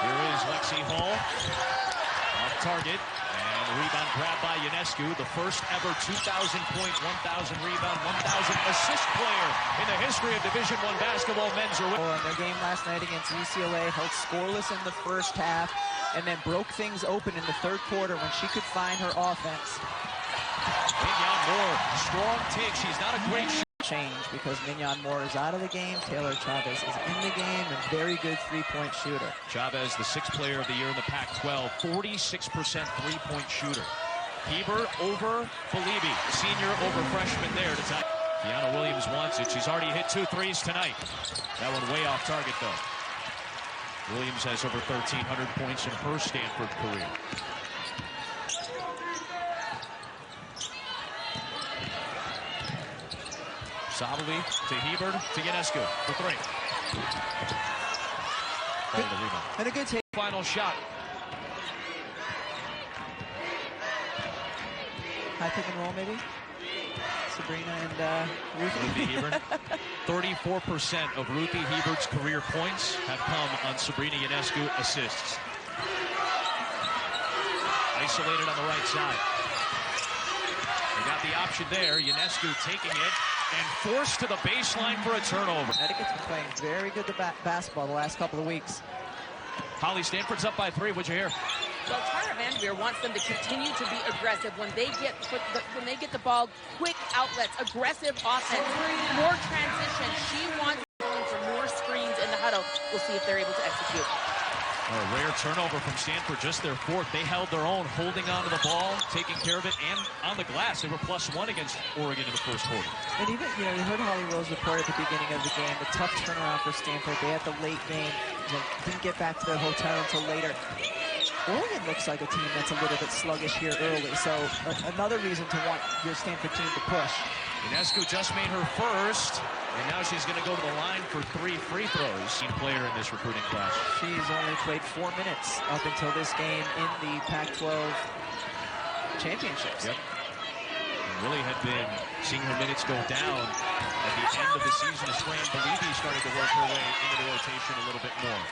Here is Lexi Hall. Off target. And the rebound grabbed by Ionescu. The first ever 2,000-point, 1,000 rebound, 1,000 assist player in the history of Division I basketball, men's or women's. In their game last night against UCLA, held scoreless in the first half, and then broke things open in the third quarter when she could find her offense. Mignon Moore, strong take. She's not a great shooter. Change because Mignon Moore is out of the game. Taylor Chavez is in the game, and very good three-point shooter. Chavez, the 6th player of the year in the Pac-12, 46% three-point shooter. Hebert over Felibi, senior over freshman there to tie. Kiana Williams wants it. She's already hit 2 threes tonight. That one way off target, though. Williams has over 1,300 points in her Stanford career. Sabali to Hebert to Ionescu for 3. Good, the rebound. And a good take. Final shot. High pick and roll, maybe? Sabrina and Ruthie Hebert. 34% of Ruthie Hebert's career points have come on Sabrina Ionescu assists. Isolated on the right side. They got the option there. Ionescu taking it and forced to the baseline for a turnover. Connecticut's been playing very good basketball the last couple of weeks. Holly, Stanford's up by 3. What'd you hear? Well, Tara Vanderveer wants them to continue to be aggressive when they get the ball. Quick outlets, aggressive offense, more transition. She wants going for more screens in the huddle. We'll see if they're able to execute. A rare turnover from Stanford, just their 4th. They held their own, holding onto the ball, taking care of it, and on the glass. They were +1 against Oregon in the first quarter. And even, you heard Holly Rose report at the beginning of the game, the tough turnaround for Stanford. They had the late game, didn't get back to their hotel until later. Oregon looks like a team that's a little bit sluggish here early, so another reason to want your Stanford team to push. Ionescu just made her first, and now she's going to go to the line for 3 free throws. Player in this recruiting class. She's only played 4 minutes up until this game in the Pac-12 championships. Yep. And really had been seeing her minutes go down at the end of the season as Fran Believe started to work her way into the rotation a little bit more.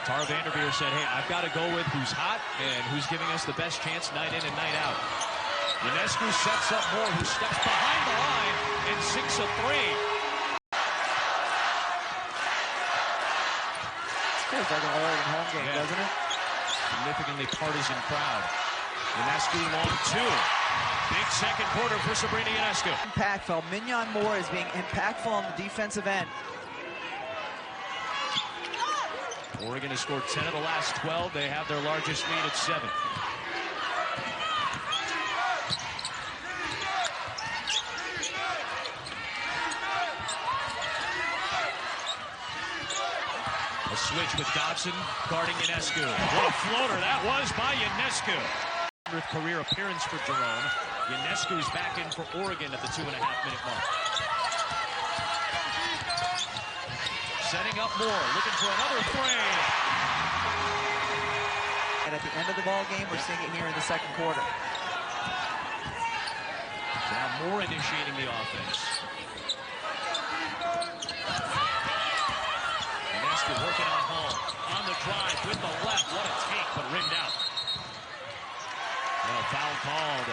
Tara Vanderveer said, hey, I've got to go with who's hot and who's giving us the best chance night in and night out. Ionescu sets up Moore, who steps behind the line and sinks a 3. Feels like an Oregon home game, doesn't it? Significantly partisan crowd. Ionescu long 2. Big second quarter for Sabrina Ionescu. Impactful. Mignon Moore is being impactful on the defensive end. Oregon has scored 10 of the last 12. They have their largest lead at 7. A switch with Dodson guarding Ionescu. What a floater that was by Ionescu. 100th career appearance for Jerome. Ionescu is back in for Oregon at the 2.5-minute mark. Setting up Moore, looking for another 3. And at the end of the ball game, we're seeing it here in the second quarter. Now Moore initiating the offense. Ionescu working on Hall. On the drive with the left. What a take, but rimmed out. And a foul called.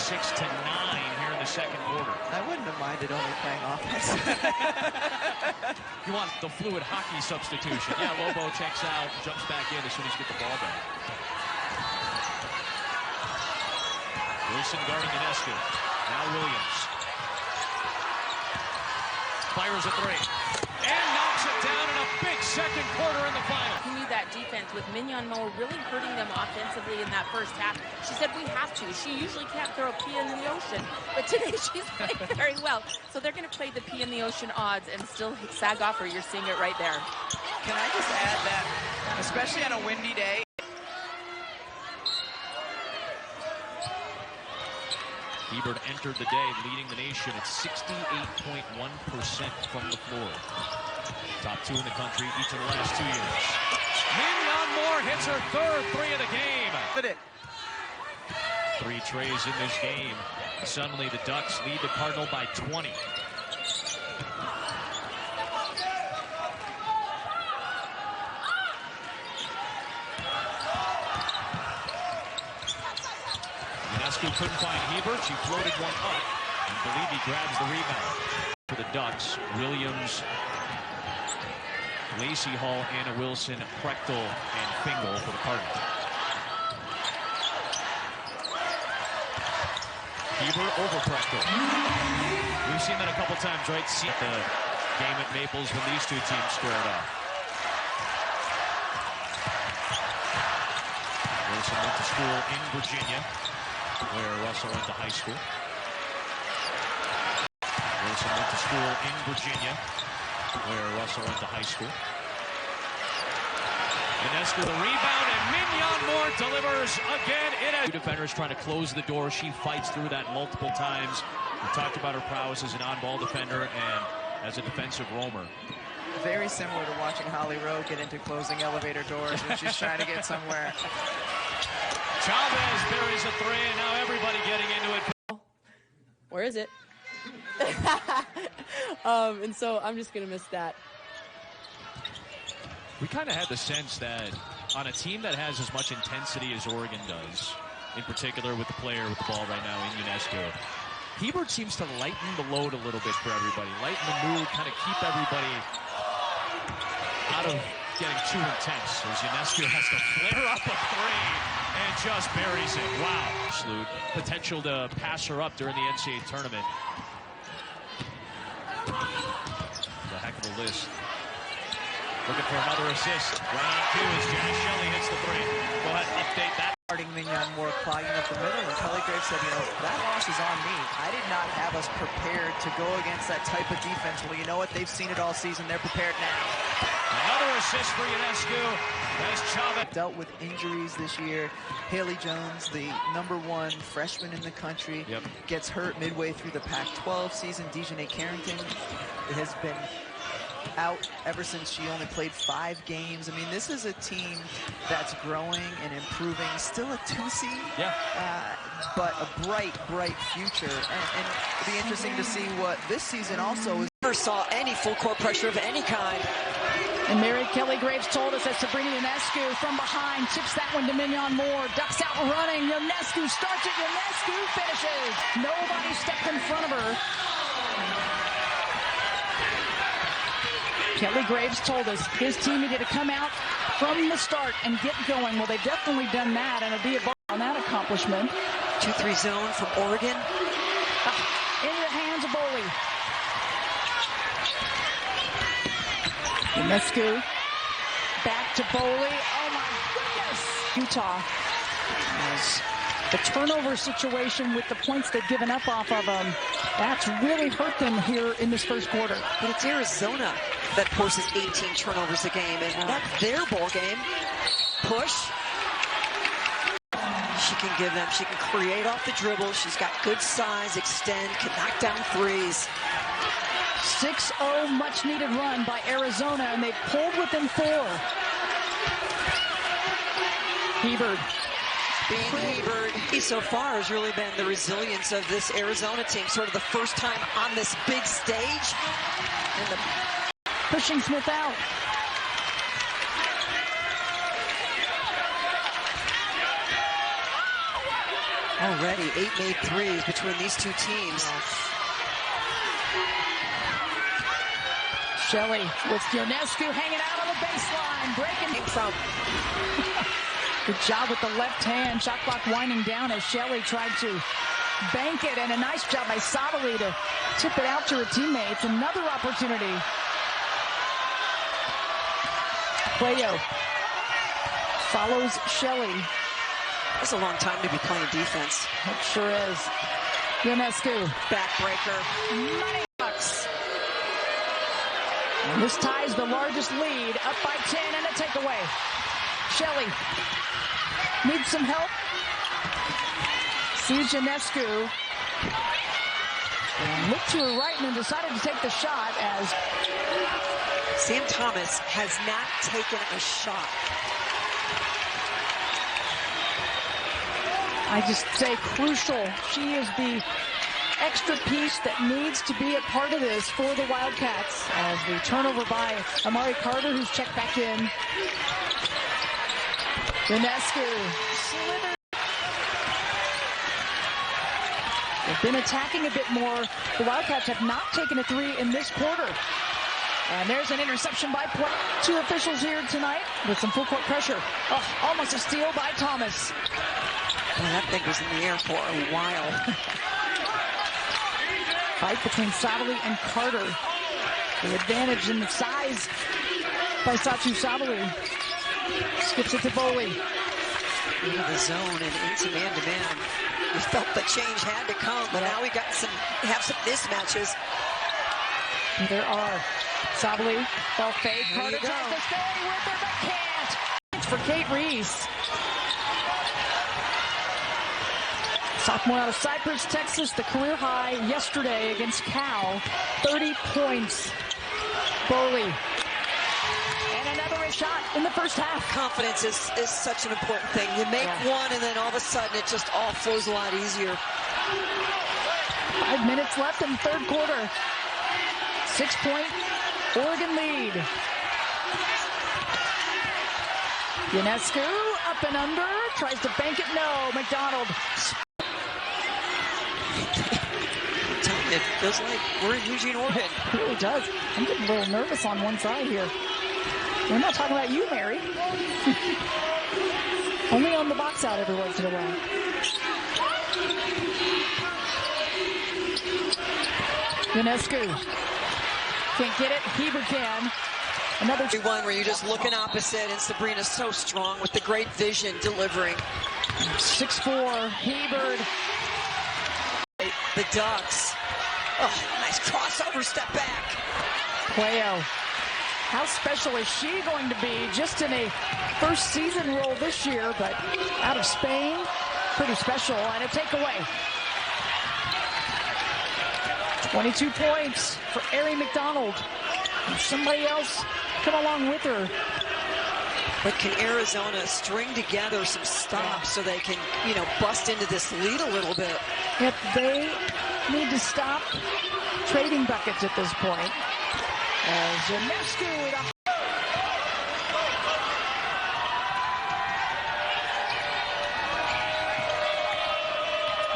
6 to 9 here in the second quarter. I wouldn't have minded only playing offense. You want the fluid hockey substitution. Yeah, Lobo checks out, jumps back in as soon as you get the ball back. Wilson guarding Ionescu. Now Williams. Fires a 3. And knocks it down in a big second quarter in the final. Who knew that defense with Mignon Moore really hurting them offensively in that first half? She said we have to. She usually can't throw a pea in the ocean, but today she's playing very well. So they're going to play the pea in the ocean odds and still sag off her. You're seeing it right there. Can I just add that, especially on a windy day, Hebert entered the day leading the nation at 68.1% from the floor. Top 2 in the country each of the last 2 years. Mignon Moore hits her 3rd 3 of the game. 3 trays in this game. Suddenly the Ducks lead the Cardinal by 20. Ionescu couldn't find Hebert. She floated one up, and Believe grabs the rebound. For the Ducks, Williams, Lacey Hall, Anna Wilson, Prechtel, and Fingal for the Cardinals. Hebert over Prechtel. We've seen that a couple times, right? See the game at Maples when these two teams squared off. Wilson went to school in Virginia, where Russell went to high school. Wilson went to school in Virginia, where Russell went to high school. Ionescu the rebound, and Mignon Moore delivers again. Two defenders trying to close the door. She fights through that multiple times. We talked about her prowess as an on-ball defender and as a defensive roamer. Very similar to watching Holly Rowe get into closing elevator doors when she's trying to get somewhere. Chavez buries a three, and now everybody getting into it. Where is it? And so I'm just going to miss that. We kind of had the sense that on a team that has as much intensity as Oregon does, in particular with the player with the ball right now in Ionescu, Hebert seems to lighten the load a little bit for everybody, lighten the mood, kind of keep everybody out of getting too intense. As Ionescu has to flare up a three and just buries it. Wow. Absolute potential to pass her up during the NCAA tournament. A heck of a list. Looking for another assist. Right on cue as Jazz Shelley hits the three. Go ahead, update that. Starting Mignon Moore clogging up the middle, and Kelly Graves said, you know, that loss is on me. I did not have us prepared to go against that type of defense. Well, you know what? They've seen it all season. They're prepared now. Another assist for Ionescu as Chavez dealt with injuries this year. Haley Jones, the #1 freshman in the country, gets hurt midway through the Pac-12 season. Dejanay Carrington has been out ever since she only played 5 games. I mean, this is a team that's growing and improving. Still a 2 seed, but a bright future. And it'll be interesting to see what this season also is. Never saw any full court pressure of any kind. And Mary Kelly Graves told us that Sabrina Ionescu from behind chips that one to Mignon Moore. Ducks out running. Ionescu starts it. Ionescu finishes. Nobody stepped in front of her. Kelly Graves told us his team needed to come out from the start and get going. Well, they've definitely done that, and it'll be a bar on that accomplishment. 2-3 zone from Oregon. Into the hands of Boley. Ionescu back to Boley. Oh my goodness! Utah has the turnover situation with the points they've given up off of them. That's really hurt them here in this first quarter. But it's Arizona that forces 18 turnovers a game, and that's their ball game. Push. She can give them, she can create off the dribble. She's got good size, extend, can knock down threes. 6-0 much needed run by Arizona, and they pulled within 4. Hebert. Being Hebert, he so far has really been the resilience of this Arizona team. Sort of the first time on this big stage. And the pushing Smith out. Already 8 made threes between these two teams. Shelley with Ionescu hanging out on the baseline, breaking from. Good job with the left hand. Shot clock winding down as Shelley tried to bank it, and a nice job by Sadali to tip it out to her teammates. Another opportunity. Cuello follows Shelley. That's a long time to be playing defense. It sure is. Ionescu. Backbreaker. Money bucks. And this ties the largest lead, up by 10 and a takeaway. Shelley needs some help. Sees Ionescu. And looked to her right and then decided to take the shot as Sam Thomas has not taken a shot. I just say crucial. She is the extra piece that needs to be a part of this for the Wildcats. As the turnover by Amari Carter, who's checked back in. Ionescu slithered. They've been attacking a bit more. The Wildcats have not taken a three in this quarter. And there's an interception by play. Two officials here tonight with some full court pressure. Oh, almost a steal by Thomas. Well, that thing was in the air for a while. Fight between Sabally and Carter. The advantage in the size by Satu Sabally. Skips it to Boley. Into the zone and into man-to-man. You felt the change had to come, but now we got some mismatches. There are. Sabally, ball fake. Carter tries to stay with her, but can't. It's for Kate Reese. Sophomore out of Cypress, Texas, the career high yesterday against Cal. 30 points. Boley. And another shot in the first half. Confidence is such an important thing. You make one, and then all of a sudden it just all flows a lot easier. 5 minutes left in the third quarter. 6-point Oregon lead. Ionescu up and under. Tries to bank it. No. McDonald. It feels like we're in Eugene, Oregon. It really does. I'm getting a little nervous on one side here. We're not talking about you, Mary. Only on the box out every once in a while. Ionescu. Can't get it. Heber can. Another one where you're just looking opposite, and Sabrina's so strong with the great vision delivering. 6'4", Hebert. The Ducks. Oh, nice crossover, step back. Cuello. How special is she going to be just in a first season role this year, but out of Spain, pretty special, and a takeaway. 22 points for Ari McDonald. And somebody else come along with her. But can Arizona string together some stops so they can, bust into this lead a little bit? Yep, they need to stop trading buckets at this point. As Ionescu,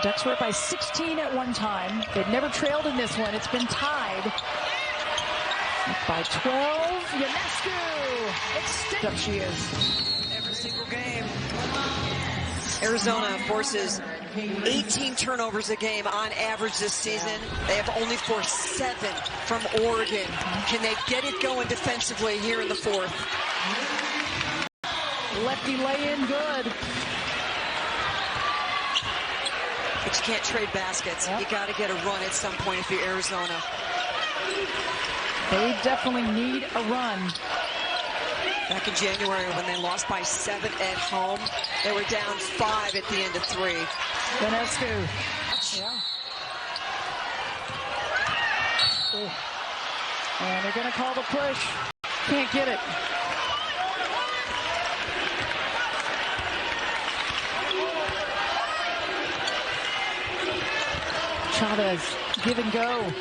Ducks were up by 16 at one time. They've never trailed in this one. It's been tied. Up by 12. Ionescu. Up she is. Every single game. Arizona forces 18 turnovers a game on average this season. They have only forced 7 from Oregon. Can they get it going defensively here in the fourth? Lefty lay in good. But you can't trade baskets. Yep. You got to get a run at some point if you're Arizona. They definitely need a run. Back in January when they lost by 7 at home, they were down 5 at the end of 3. Ionescu. Yeah. Ooh. And they're going to call the push. Can't get it. Chavez, give and go.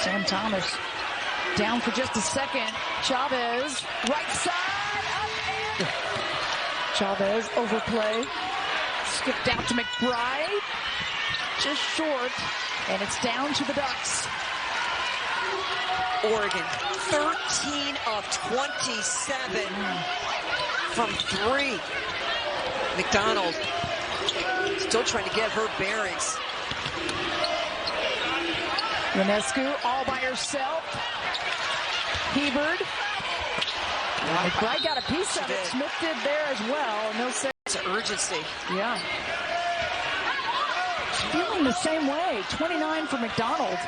Sam Thomas down for just a second. Chavez, right side, up and... Chavez, overplay. Skipped out to McBride. Just short. And it's down to the Ducks. Oregon, 13 of 27 from 3. McDonald still trying to get her bearings. Ionescu all by herself. Hebert. McBride got a piece of it. Smith did there as well. No sense. It's urgency. Yeah. Feeling the same way. 29 for McDonald.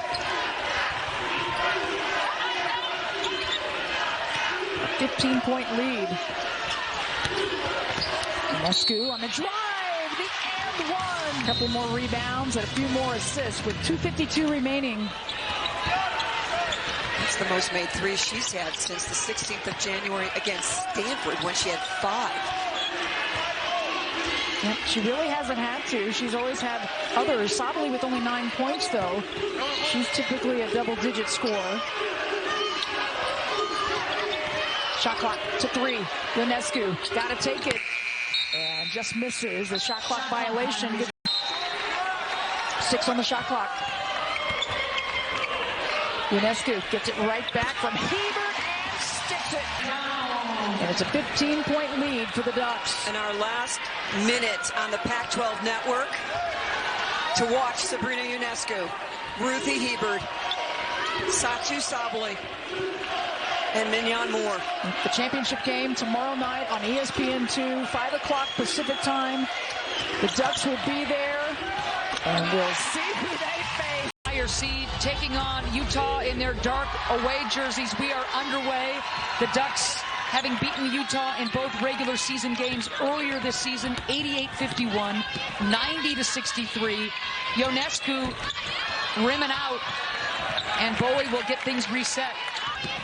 A 15-point lead. Ionescu on the drive. The and one. A couple more rebounds and a few more assists with 2:52 remaining. That's the most made threes she's had since the 16th of January against Stanford when she had 5. Yep, she really hasn't had to. She's always had others. Sabally with only 9 points, though. She's typically a double-digit scorer. Shot clock to 3. Ionescu got to take it. just misses. The shot clock violation. 6 on the shot clock. Ionescu gets it right back from Hebert and sticks it. And it's a 15-point lead for the Ducks. In our last minute on the Pac-12 network to watch Sabrina Ionescu, Ruthie Hebert, Satou Sabally, and Mignon Moore. The championship game tomorrow night on ESPN2, 5 o'clock Pacific time. The Ducks will be there, and we'll see who they face. Higher seed taking on Utah in their dark away jerseys. We are underway. The Ducks, having beaten Utah in both regular season games earlier this season, 88-51, 90-63. Ionescu rimming out, and Bowie will get things reset.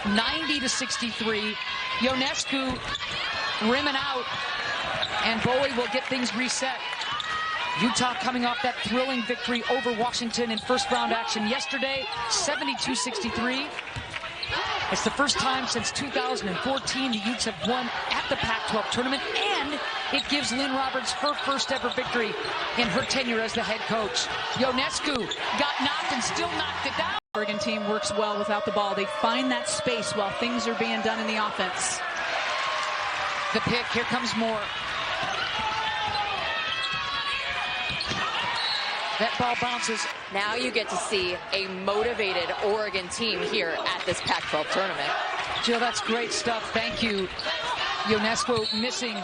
90-63. Ionescu rimming out, and Bowie will get things reset. Utah coming off that thrilling victory over Washington in first-round action yesterday, 72-63. It's the first time since 2014 the Utes have won at the Pac-12 tournament, and it gives Lynn Roberts her first ever victory in her tenure as the head coach. Ionescu got knocked and still knocked it down. Oregon team works well without the ball. They find that space while things are being done in the offense. The pick, here comes Moore. That ball bounces. Now you get to see a motivated Oregon team here at this Pac-12 tournament. Jill, that's great stuff. Thank you. Ionescu missing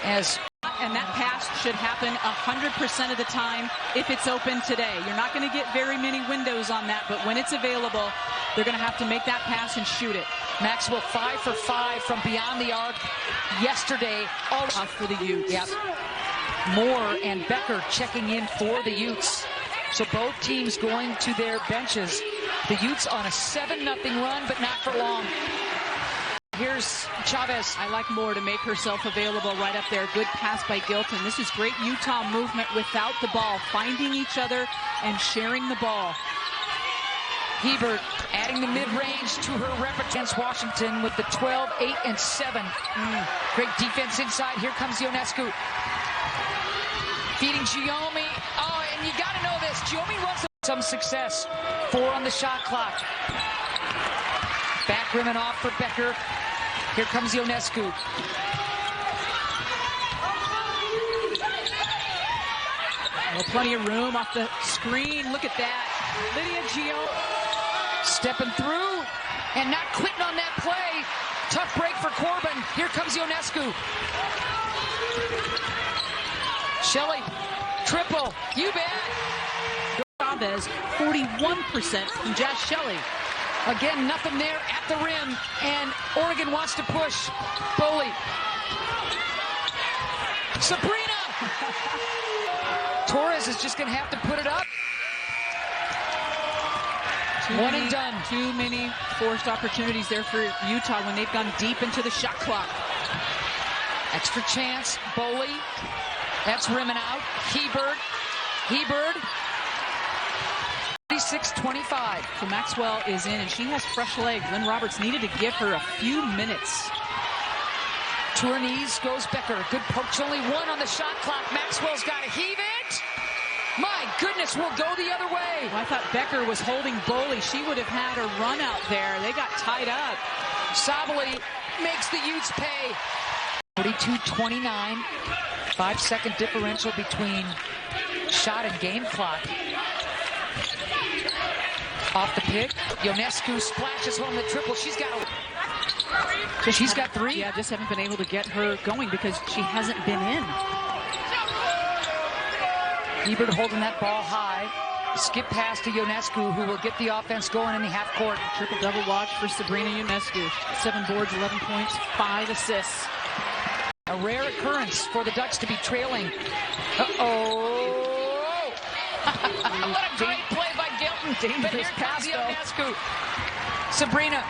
as... And that pass should happen 100% of the time if it's open today. You're not going to get very many windows on that, but when it's available, they're going to have to make that pass and shoot it. Maxwell 5 for 5 from beyond the arc yesterday. All for the Utes. Yep. Moore and Becker checking in for the Utes. So both teams going to their benches. The Utes on a 7-0 run, but not for long. Here's Chavez. I like Moore to make herself available right up there. Good pass by Gilton. This is great Utah movement without the ball, finding each other and sharing the ball. Hebert adding the mid-range to her rep against Washington with the 12, 8, and 7. Great defense inside. Here comes Ionescu. Feeding Giomi. Oh, and you got to know this. Giomi runs some success. 4 on the shot clock. Back rimming off for Becker. Here comes Ionescu. Well, plenty of room off the screen. Look at that. Lydia Gio stepping through and not quitting on that play. Tough break for Corbin. Here comes Ionescu. Shelley, triple. You bet. Chavez, 41% from Jazz Shelley. Again, nothing there at the rim, and Oregon wants to push. Boley. Sabrina! Torres is just going to have to put it up. One and done. Too many forced opportunities there for Utah when they've gone deep into the shot clock. Extra chance. Boley. That's rimming out. Hebert. 26-25. So Maxwell is in, and she has fresh legs. Lynn Roberts needed to give her a few minutes. To her knees goes Becker. Good poke. Only 1 on the shot clock. Maxwell's got to heave it. My goodness, we'll go the other way. Well, I thought Becker was holding Boley. She would have had a run out there. They got tied up. Sabally makes the Utes pay. 42-29. 5-second differential between shot and game clock. Off the pick, Ionescu splashes home the triple. She's got 3. Yeah, just haven't been able to get her going because she hasn't been in. Hebert holding that ball high. Skip pass to Ionescu, who will get the offense going in the half court. Triple-double watch for Sabrina Ionescu. 7 boards, 11 points, 5 assists. A rare occurrence for the Ducks to be trailing. Uh-oh. What a great play by Gilton. But here comes Ionescu. Sabrina.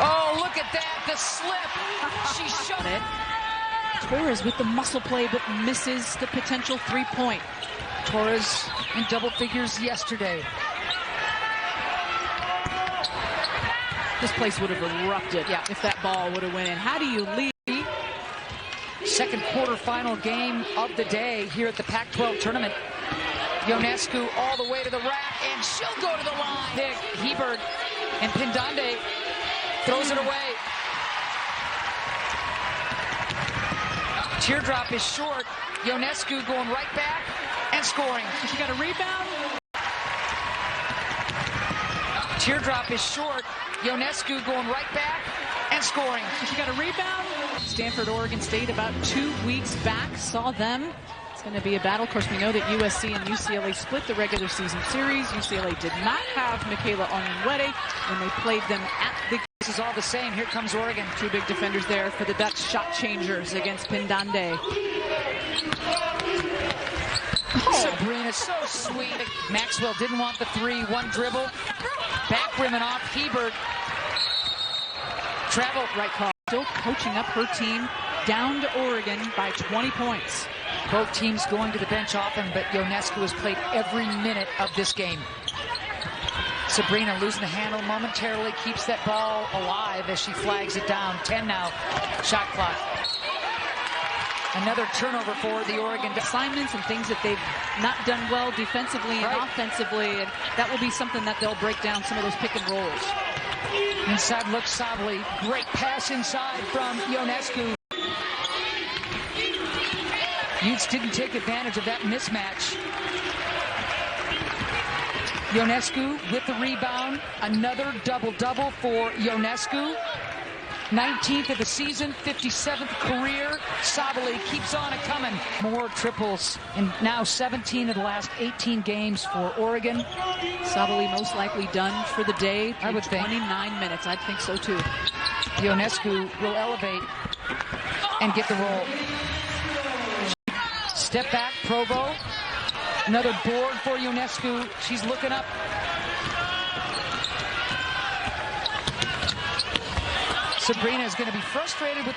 Oh, look at that. The slip. She shot it. Torres with the muscle play, but misses the potential 3-point. Torres in double figures yesterday. This place would have erupted if that ball would have went in. How do you lead? second quarterfinal game of the day here at the Pac-12 tournament. Ionescu all the way to the rack, and she'll go to the line. Nick Hebert and Pindande throws it away. Teardrop is short. Ionescu going right back and scoring. She got a rebound. Teardrop is short. Ionescu going right back and scoring. She got a rebound. Stanford, Oregon State about 2 weeks back. Saw them. It's going to be a battle. Of course, we know that USC and UCLA split the regular season series. UCLA did not have Michaela Onyenwere when they played them at the... This is all the same. Here comes Oregon. Two big defenders there for the Dutch shot changers against Pindande. Sabrina, so sweet. Maxwell didn't want the three. One dribble. Back rim and off. Hebert. Travel. Right call. Still coaching up her team down to Oregon by 20 points. Both teams going to the bench often, but Ionescu has played every minute of this game. Sabrina losing the handle momentarily, keeps that ball alive as she flags it down. 10 now, shot clock. Another turnover for the Oregon. Assignments and things that they've not done well defensively and offensively, and that will be something that they'll break down, some of those pick and rolls. Inside looks Sably. Great pass inside from Ionescu. Utes didn't take advantage of that mismatch. Ionescu with the rebound. Another double-double for Ionescu. 19th of the season, 57th career. Sably keeps on coming. More triples, and now 17 of the last 18 games for Oregon. Sably most likely done for the day. I would think. 29 minutes. I'd think so too. Ionescu will elevate and get the roll. Step back, Provo. Another board for Ionescu. She's looking up. Sabrina is going to be frustrated with